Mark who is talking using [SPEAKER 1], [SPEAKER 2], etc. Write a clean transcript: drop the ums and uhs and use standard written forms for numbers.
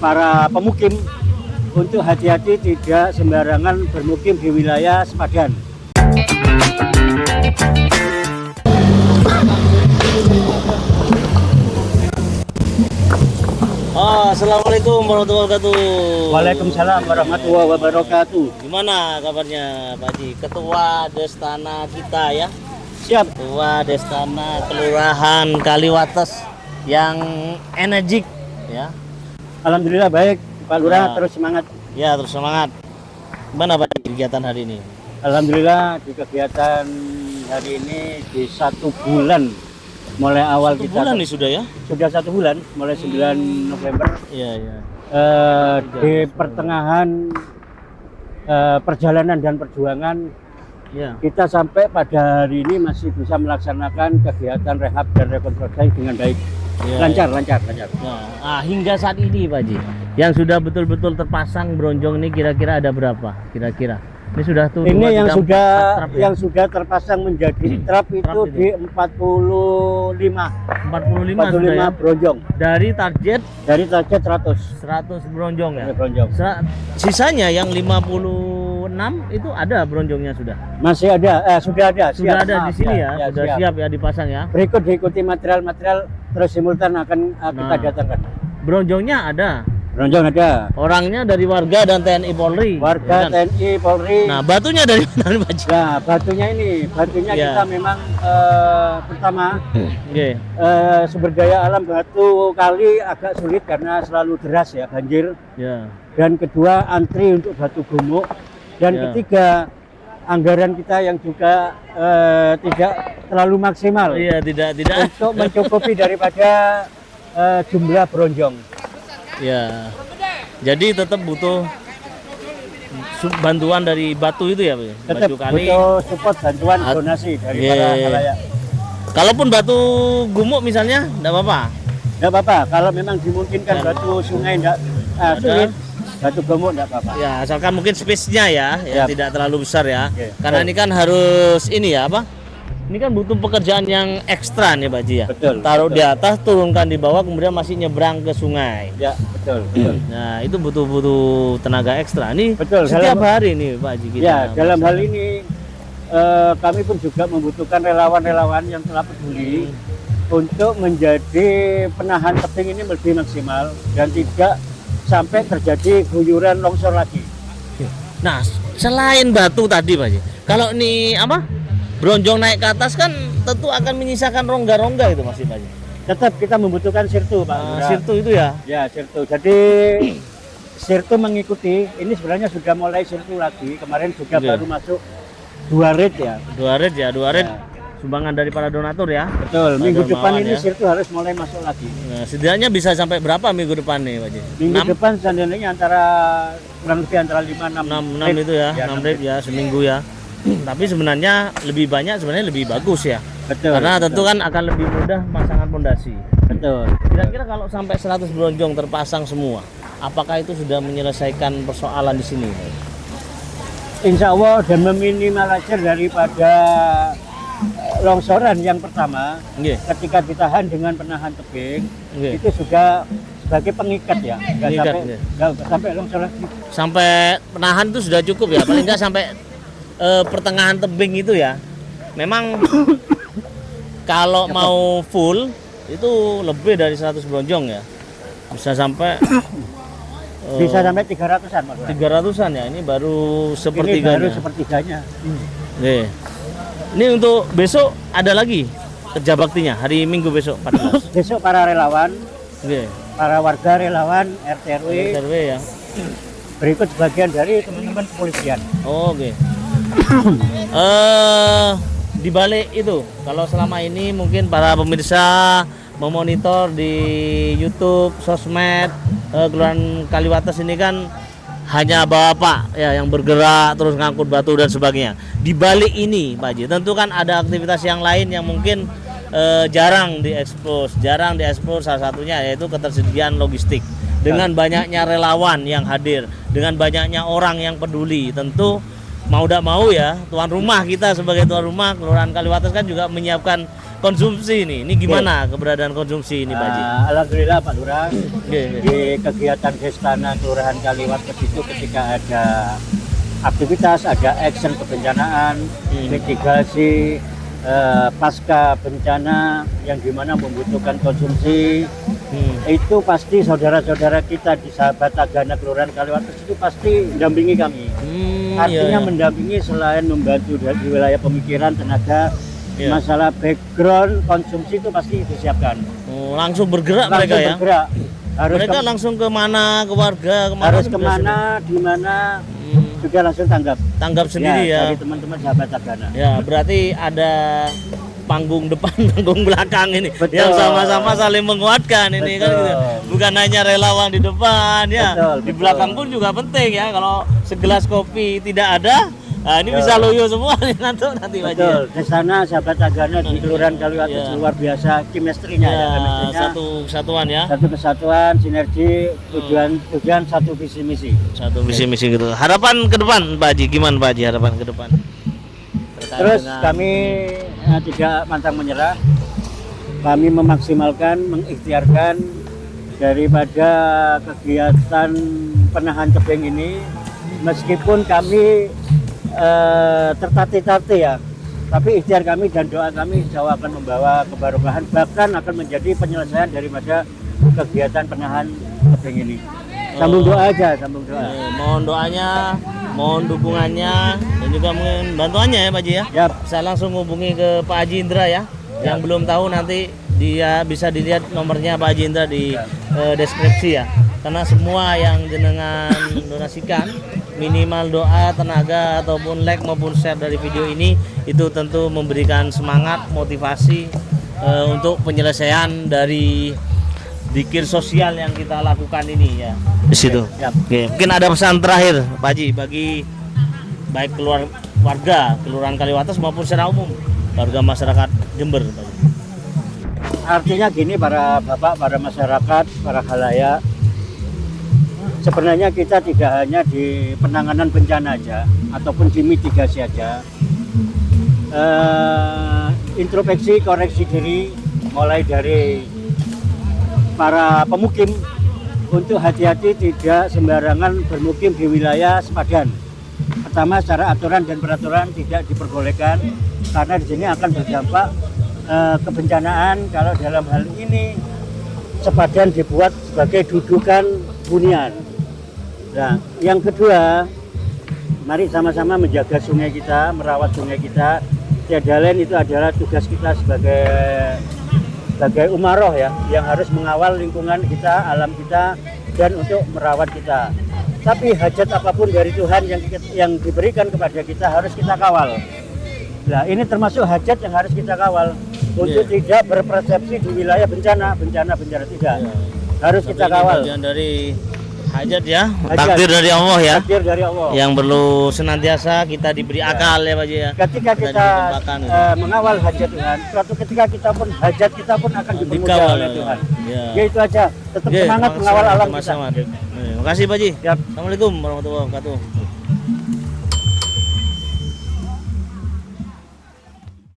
[SPEAKER 1] para pemukim untuk hati-hati tidak sembarangan bermukim di wilayah sepadan.
[SPEAKER 2] Assalamualaikum warahmatullahi wabarakatuh.
[SPEAKER 1] Waalaikumsalam warahmatullahi wabarakatuh.
[SPEAKER 2] Gimana kabarnya Pak Haji? Ketua Destana kita ya.
[SPEAKER 1] Siap.
[SPEAKER 2] Ketua Destana Kelurahan Kaliwates yang energik ya.
[SPEAKER 1] Alhamdulillah baik, Pak Lurah,
[SPEAKER 2] Ya.
[SPEAKER 1] terus semangat.
[SPEAKER 2] Ya, terus semangat. Gimana Pak Haji kegiatan hari ini?
[SPEAKER 1] Alhamdulillah di kegiatan hari ini di 1 bulan mulai awal
[SPEAKER 2] 1
[SPEAKER 1] kita
[SPEAKER 2] bulan nih sudah ya?
[SPEAKER 1] sudah 1 bulan mulai 9 November
[SPEAKER 2] Iya, iya.
[SPEAKER 1] di pertengahan perjalanan dan perjuangan
[SPEAKER 2] Ya.
[SPEAKER 1] kita sampai pada hari ini masih bisa melaksanakan kegiatan rehab dan rekonstruksi dengan baik.
[SPEAKER 2] Ya,
[SPEAKER 1] Lancar.
[SPEAKER 2] Nah, hingga saat ini Pak Haji, yang sudah betul-betul terpasang bronjong ini kira-kira ada berapa? Kira-kira. Ini sudah tuh
[SPEAKER 1] Ini
[SPEAKER 2] 2,
[SPEAKER 1] yang
[SPEAKER 2] 3,
[SPEAKER 1] sudah
[SPEAKER 2] 4 trap ya?
[SPEAKER 1] yang sudah terpasang menjadi trap itu
[SPEAKER 2] Trap
[SPEAKER 1] di 45
[SPEAKER 2] 45 sudah ya?
[SPEAKER 1] bronjong
[SPEAKER 2] Dari target
[SPEAKER 1] dari target 100
[SPEAKER 2] bronjong ya?
[SPEAKER 1] bronjong.
[SPEAKER 2] Sisanya yang 56 itu ada bronjongnya sudah.
[SPEAKER 1] Masih ada, sudah ada,
[SPEAKER 2] Sudah
[SPEAKER 1] siap.
[SPEAKER 2] ada di sini ya, sudah
[SPEAKER 1] siap.
[SPEAKER 2] siap ya dipasang ya.
[SPEAKER 1] Berikut diikuti material-material terus simultan akan kita
[SPEAKER 2] Nah.
[SPEAKER 1] datangkan.
[SPEAKER 2] Bronjongnya ada.
[SPEAKER 1] Bronjong ada,
[SPEAKER 2] Orangnya dari warga dan TNI Polri.
[SPEAKER 1] warga
[SPEAKER 2] ya kan?
[SPEAKER 1] TNI Polri.
[SPEAKER 2] Nah, batunya dari mana Pak Haji?
[SPEAKER 1] Nah, batunya
[SPEAKER 2] Ya.
[SPEAKER 1] kita memang pertama
[SPEAKER 2] Oke.
[SPEAKER 1] sumber daya alam batu kali agak sulit karena selalu deras ya, banjir.
[SPEAKER 2] Ya.
[SPEAKER 1] Dan kedua antri untuk batu gumuk. Dan
[SPEAKER 2] Ya.
[SPEAKER 1] ketiga anggaran kita yang juga tidak terlalu maksimal
[SPEAKER 2] Iya, tidak.
[SPEAKER 1] untuk mencukupi daripada jumlah bronjong.
[SPEAKER 2] Ya. Jadi tetap butuh bantuan dari batu itu ya, Pak?
[SPEAKER 1] Tetap
[SPEAKER 2] Batu kali.
[SPEAKER 1] butuh support bantuan donasi dari
[SPEAKER 2] Iya.
[SPEAKER 1] para halayak.
[SPEAKER 2] Kalaupun batu gumuk misalnya, enggak apa-apa.
[SPEAKER 1] Nggak apa-apa, kalau memang dimungkinkan
[SPEAKER 2] Ya.
[SPEAKER 1] batu sungai nggak sulit, batu gumuk nggak apa-apa.
[SPEAKER 2] Ya, asalkan mungkin space-nya ya,
[SPEAKER 1] Ya.
[SPEAKER 2] tidak terlalu besar ya.
[SPEAKER 1] Oke.
[SPEAKER 2] Karena ini kan harus ini ya, apa? Ini kan butuh pekerjaan yang ekstra nih, Pak Haji ya.
[SPEAKER 1] Betul,
[SPEAKER 2] Taruh
[SPEAKER 1] betul.
[SPEAKER 2] di atas, turunkan di bawah, kemudian masih nyebrang ke sungai.
[SPEAKER 1] Ya, betul.
[SPEAKER 2] Nah, itu butuh tenaga ekstra. Ini
[SPEAKER 1] Betul,
[SPEAKER 2] setiap
[SPEAKER 1] dalam-
[SPEAKER 2] hari nih, Pak Haji kita.
[SPEAKER 1] Ya, dalam hal ini kami pun juga membutuhkan relawan-relawan yang telah peduli untuk menjadi penahan tebing ini lebih maksimal dan tidak sampai terjadi guyuran longsor lagi.
[SPEAKER 2] Nah, selain batu tadi, Pak Haji, kalau ini apa? Bronjong naik ke atas kan tentu akan menyisakan rongga-rongga itu masih, Pak Haji.
[SPEAKER 1] Tetap kita membutuhkan sirtu, Pak. Lurah.
[SPEAKER 2] Sirtu itu ya.
[SPEAKER 1] Ya, sirtu. Jadi sirtu mengikuti, ini sebenarnya sudah mulai sirtu lagi. Kemarin juga
[SPEAKER 2] Oke.
[SPEAKER 1] baru masuk 2 red ya.
[SPEAKER 2] 2 red ya, 2 red.
[SPEAKER 1] Ya.
[SPEAKER 2] Sumbangan dari para donatur ya.
[SPEAKER 1] Betul, minggu
[SPEAKER 2] Ada
[SPEAKER 1] depan
[SPEAKER 2] mawar
[SPEAKER 1] ini
[SPEAKER 2] ya.
[SPEAKER 1] sirtu harus mulai masuk lagi.
[SPEAKER 2] Nah, setidaknya bisa sampai berapa minggu depan nih, Pak Haji?
[SPEAKER 1] Minggu
[SPEAKER 2] 6?
[SPEAKER 1] depan seandainya antara kurang lebih antara 5-6
[SPEAKER 2] 6 itu ya, 6 red ya seminggu ya. Tapi sebenarnya lebih banyak, sebenarnya lebih bagus ya.
[SPEAKER 1] Betul.
[SPEAKER 2] Karena
[SPEAKER 1] betul,
[SPEAKER 2] tentu kan akan lebih mudah masangkan pondasi.
[SPEAKER 1] betul.
[SPEAKER 2] Kira-kira kalau sampai 100 bronjong terpasang semua, apakah itu sudah menyelesaikan persoalan di sini?
[SPEAKER 1] Insya Allah dan meminimalisir daripada longsoran yang pertama
[SPEAKER 2] Nggih.
[SPEAKER 1] ketika ditahan dengan penahan tebing
[SPEAKER 2] Nggih.
[SPEAKER 1] itu sudah sebagai pengikat ya, nggak
[SPEAKER 2] Pengikat,
[SPEAKER 1] sampai
[SPEAKER 2] nggih.
[SPEAKER 1] nggak sampai longsor lagi.
[SPEAKER 2] Sampai penahan itu sudah cukup ya, paling nggak sampai pertengahan tebing itu ya. Memang kalau mau full itu lebih dari 100 bronjong ya. Bisa sampai
[SPEAKER 1] Bisa sampai 300-an Mas.
[SPEAKER 2] 300-an ya. Ini baru
[SPEAKER 1] Ini
[SPEAKER 2] sepertiganya.
[SPEAKER 1] baru sepertiganya.
[SPEAKER 2] Nih. Ini untuk besok ada lagi kerja baktinya hari Minggu besok 14.
[SPEAKER 1] Besok para relawan,
[SPEAKER 2] Oke.
[SPEAKER 1] para warga relawan RT RW
[SPEAKER 2] RW ya.
[SPEAKER 1] berikut sebagian dari teman-teman kepolisian.
[SPEAKER 2] Oh, oke. Di balik itu, kalau selama ini mungkin para pemirsa memonitor di YouTube, sosmed, Kelurahan Kaliwates ini kan hanya bapak ya yang bergerak terus ngangkut batu dan sebagainya. Di balik ini, Pak Haji, tentu kan ada aktivitas yang lain yang mungkin jarang diekspos. Salah satunya yaitu ketersediaan logistik. Dengan banyaknya relawan yang hadir, dengan banyaknya orang yang peduli, tentu mau tidak mau ya tuan rumah kita sebagai tuan rumah Kelurahan Kaliwates kan juga menyiapkan konsumsi nih. Ini gimana keberadaan konsumsi ini Pak Haji?
[SPEAKER 1] Alhamdulillah Pak Lurah,
[SPEAKER 2] Oke.
[SPEAKER 1] di kegiatan Destana Kelurahan Kaliwates itu ketika ada aktivitas, ada action kebencanaan, mitigasi, pasca bencana yang dimana membutuhkan konsumsi, itu pasti saudara-saudara kita di Sahabat Tagana Kelurahan Kaliwates itu pasti mendampingi kami. Artinya mendampingi selain membantu di wilayah pemikiran, tenaga, masalah background konsumsi itu pasti disiapkan.
[SPEAKER 2] Langsung bergerak mereka ya?
[SPEAKER 1] Bergerak.
[SPEAKER 2] Mereka langsung ke mana, ke warga, kemana?
[SPEAKER 1] Harus kemana, di mana, juga langsung tanggap
[SPEAKER 2] sendiri ya.
[SPEAKER 1] Dari teman-teman Sahabat Tagana.
[SPEAKER 2] Ya, berarti ada panggung depan, panggung belakang ini.
[SPEAKER 1] Betul.
[SPEAKER 2] Yang sama-sama saling menguatkan ini kan gitu. Bukan hanya relawan di depan ya. Di belakang pun juga penting ya. Kalau segelas kopi tidak ada, nah ini bisa loyo semua nih nanti Pak Haji.
[SPEAKER 1] Betul. Di sana Sahabat Tagana di Kelurahan Kaliwates luar biasa chemistry-nya ya.
[SPEAKER 2] Satu kesatuan ya.
[SPEAKER 1] Satu kesatuan, sinergi, tujuan satu visi misi.
[SPEAKER 2] Satu visi misi gitu. Harapan ke depan Pak Haji, gimana Pak Haji harapan ke depan?
[SPEAKER 1] Terus kami tidak pantang menyerah. Kami memaksimalkan, mengikhtiarkan daripada kegiatan penahan tebing ini, meskipun kami tertatih-tatih ya, tapi ikhtiar kami dan doa kami insya Allah akan membawa keberkahan, bahkan akan menjadi penyelesaian daripada kegiatan penahan tebing ini. Sambung doa aja, sambung doa.
[SPEAKER 2] Mohon doanya, mohon dukungannya, dan juga mungkin bantuannya ya Pak Haji ya.
[SPEAKER 1] Yap.
[SPEAKER 2] Saya langsung hubungi ke Pak Haji Indra ya. Yang belum tahu nanti dia bisa dilihat nomornya Pak Haji Indra di deskripsi ya. Karena semua yang jenengan donasikan, minimal doa, tenaga ataupun like maupun share dari video ini, itu tentu memberikan semangat, motivasi untuk penyelesaian dari zikir sosial yang kita lakukan ini ya. Di situ. Oke, mungkin ada pesan terakhir Pak Haji bagi baik warga Kelurahan Kaliwates maupun secara umum warga masyarakat Jember Pak Haji.
[SPEAKER 1] Artinya gini, para bapak, para masyarakat, para khalayak, sebenarnya kita tidak hanya di penanganan bencana aja ataupun di mitigasi aja. Introspeksi, koreksi diri, mulai dari para pemukim untuk hati-hati tidak sembarangan bermukim di wilayah sepadan. Pertama, secara aturan dan peraturan tidak diperbolehkan karena di sini akan berdampak kebencanaan kalau dalam hal ini sepadan dibuat sebagai dudukan hunian. Nah, yang kedua, mari sama-sama menjaga sungai kita, merawat sungai kita. Tiada lain itu adalah tugas kita sebagai umaroh ya, yang harus mengawal lingkungan kita, alam kita, dan untuk merawat kita. Tapi hajat apapun dari Tuhan yang diberikan kepada kita harus kita kawal. Nah, ini termasuk hajat yang harus kita kawal untuk tidak berpersepsi di wilayah bencana tidak. Harus kita kawal.
[SPEAKER 2] Bagian dari hajat ya, takdir dari Allah ya.
[SPEAKER 1] Takdir dari Allah.
[SPEAKER 2] Yang perlu senantiasa kita diberi akal ya Pak Haji ya.
[SPEAKER 1] Ketika kita mengawal hajat Tuhan, suatu ketika kita pun hajat kita pun akan dipermudah oleh Tuhan. Ya itu aja. Tetap semangat mengawal alam kita.
[SPEAKER 2] Terima kasih Pak Haji. Assalamualaikum warahmatullahi wabarakatuh.